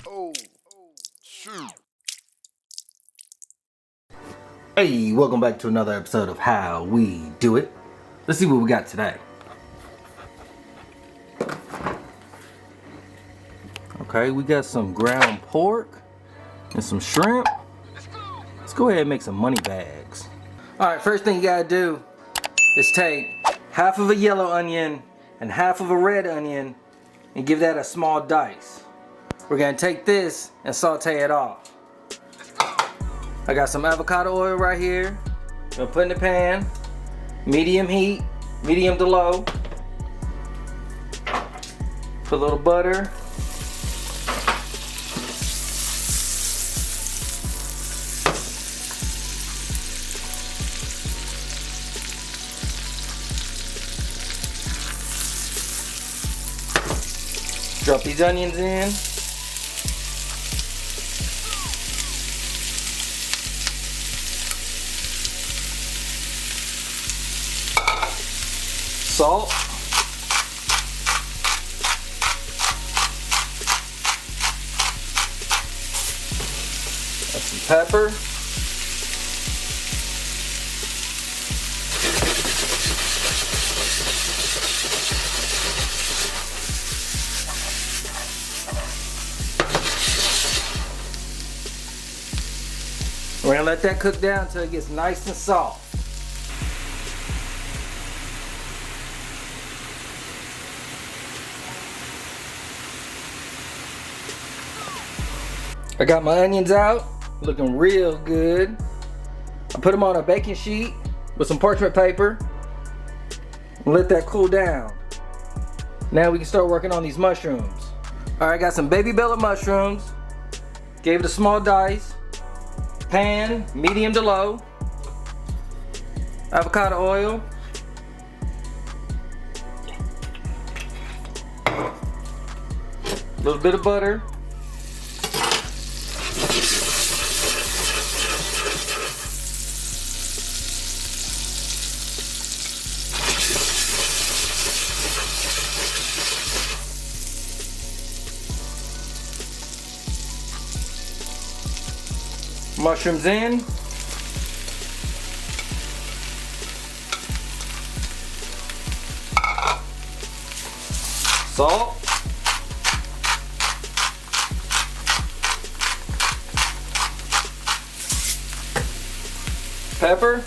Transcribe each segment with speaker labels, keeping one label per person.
Speaker 1: Oh, shoot.
Speaker 2: Hey, welcome back to another episode of How We Do It. Let's see what we got today. Okay, we got some ground pork and some shrimp. Let's go ahead and make some money bags. Alright, first thing you gotta do is take half of a yellow onion and half of a red onion and give that a small dice. We're gonna take this and saute it off. I got some avocado oil right here. I'm gonna put in the pan, medium heat, medium to low. Put a little butter. Drop these onions in. Salt. Add some pepper. We're gonna let that cook down until it gets nice and soft. I got my onions out, looking real good. I put them on a baking sheet with some parchment paper and let that cool down. Now we can start working on these mushrooms. Alright, got some baby Bella mushrooms. Gave it a small dice. Pan, medium to low. Avocado oil. A little bit of butter. Mushrooms in. Salt. Pepper.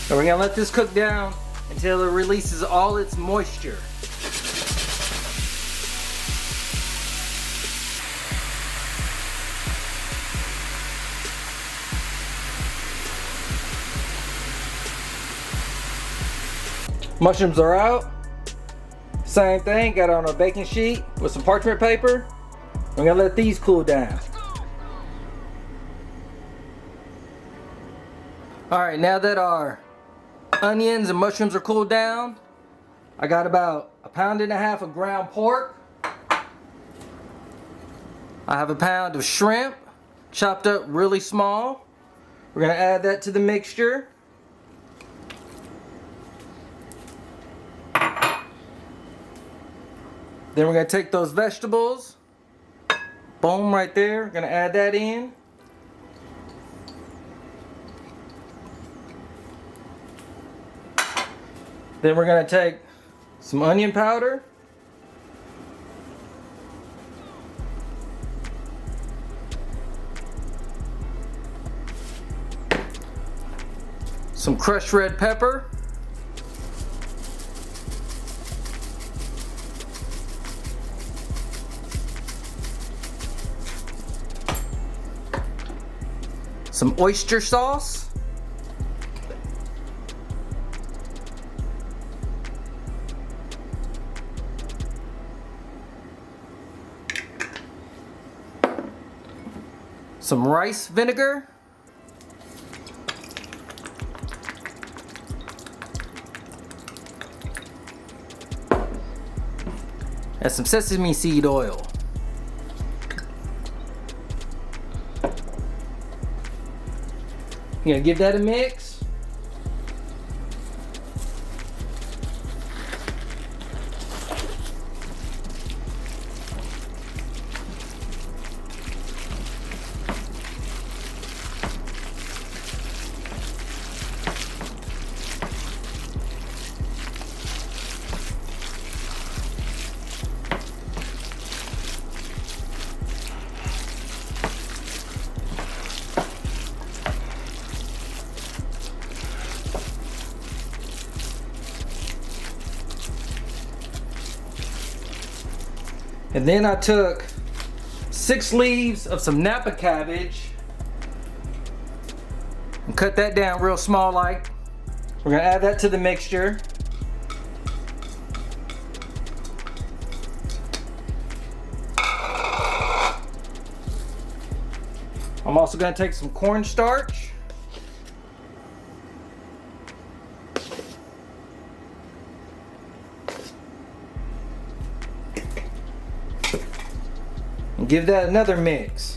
Speaker 2: And we're gonna let this cook down until it releases all its moisture. Mushrooms are out. Same thing, got it on a baking sheet with some parchment paper. We're gonna let these cool down. Alright, now that our onions and mushrooms are cooled down, I got about 1.5 pounds of ground pork. I have 1 pound of shrimp chopped up really small. We're gonna add that to the mixture. Then we're gonna take those vegetables, boom, right there, gonna add that in. Then we're gonna take some onion powder, some crushed red pepper, some oyster sauce, some rice vinegar, and some sesame seed oil. You're gonna give that a mix. And then I took 6 leaves of some Napa cabbage and cut that down real small like. We're gonna add that to the mixture. I'm also gonna take some cornstarch. And give that another mix.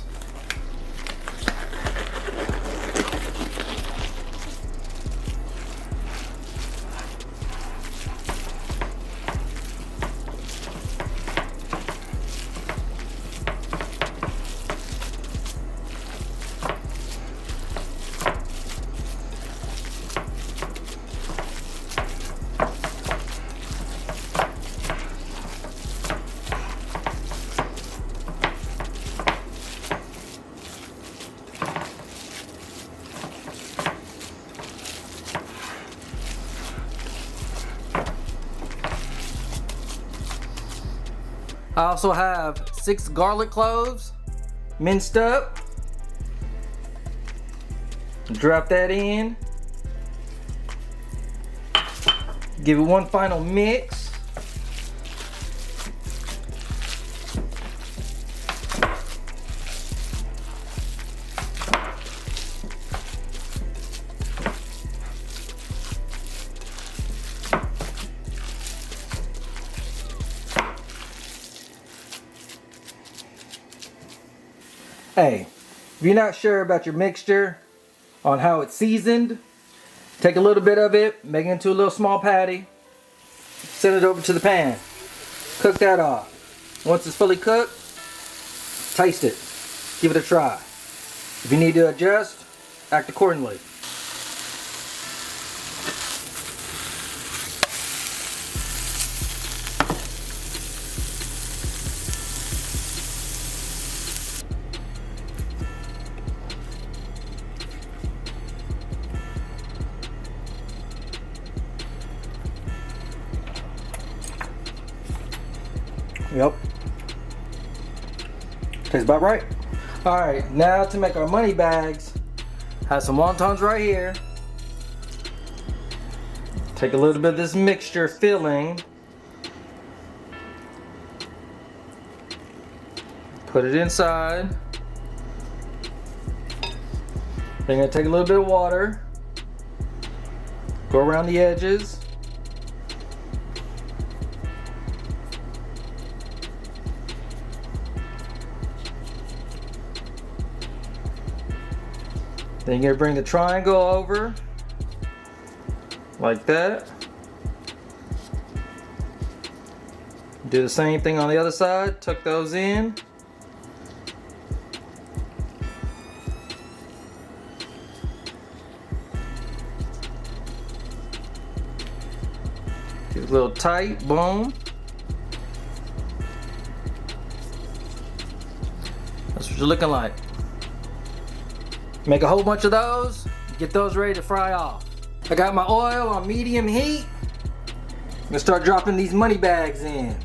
Speaker 2: I also have 6 garlic cloves, minced up. Drop that in. Give it one final mix. Hey, if you're not sure about your mixture on how it's seasoned, take a little bit of it, make it into a little small patty, send it over to the pan, cook that off. Once it's fully cooked, taste it, give it a try. If you need to adjust, act accordingly. Yep. Tastes about right. Alright, now to make our money bags. Have some wontons right here. Take a little bit of this mixture filling. Put it inside. Then you're gonna take a little bit of water. Go around the edges. Then you're gonna bring the triangle over like that. Do the same thing on the other side, tuck those in. Get a little tight, boom. That's what you're looking like. Make a whole bunch of those, get those ready to fry off. I got my oil on medium heat. I'm gonna start dropping these money bags in.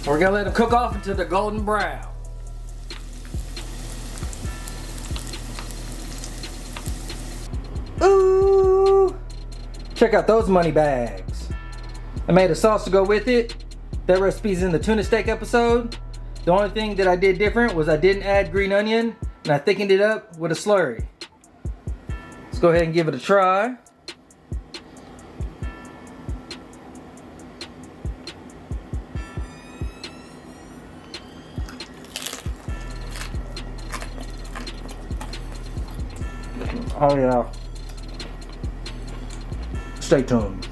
Speaker 2: We're gonna let them cook off until they're golden brown. Ooh! Check out those money bags. I made a sauce to go with it. That recipe's in the tuna steak episode. The only thing that I did different was I didn't add green onion and I thickened it up with a slurry. Let's go ahead and give it a try. Oh yeah. Stay tuned.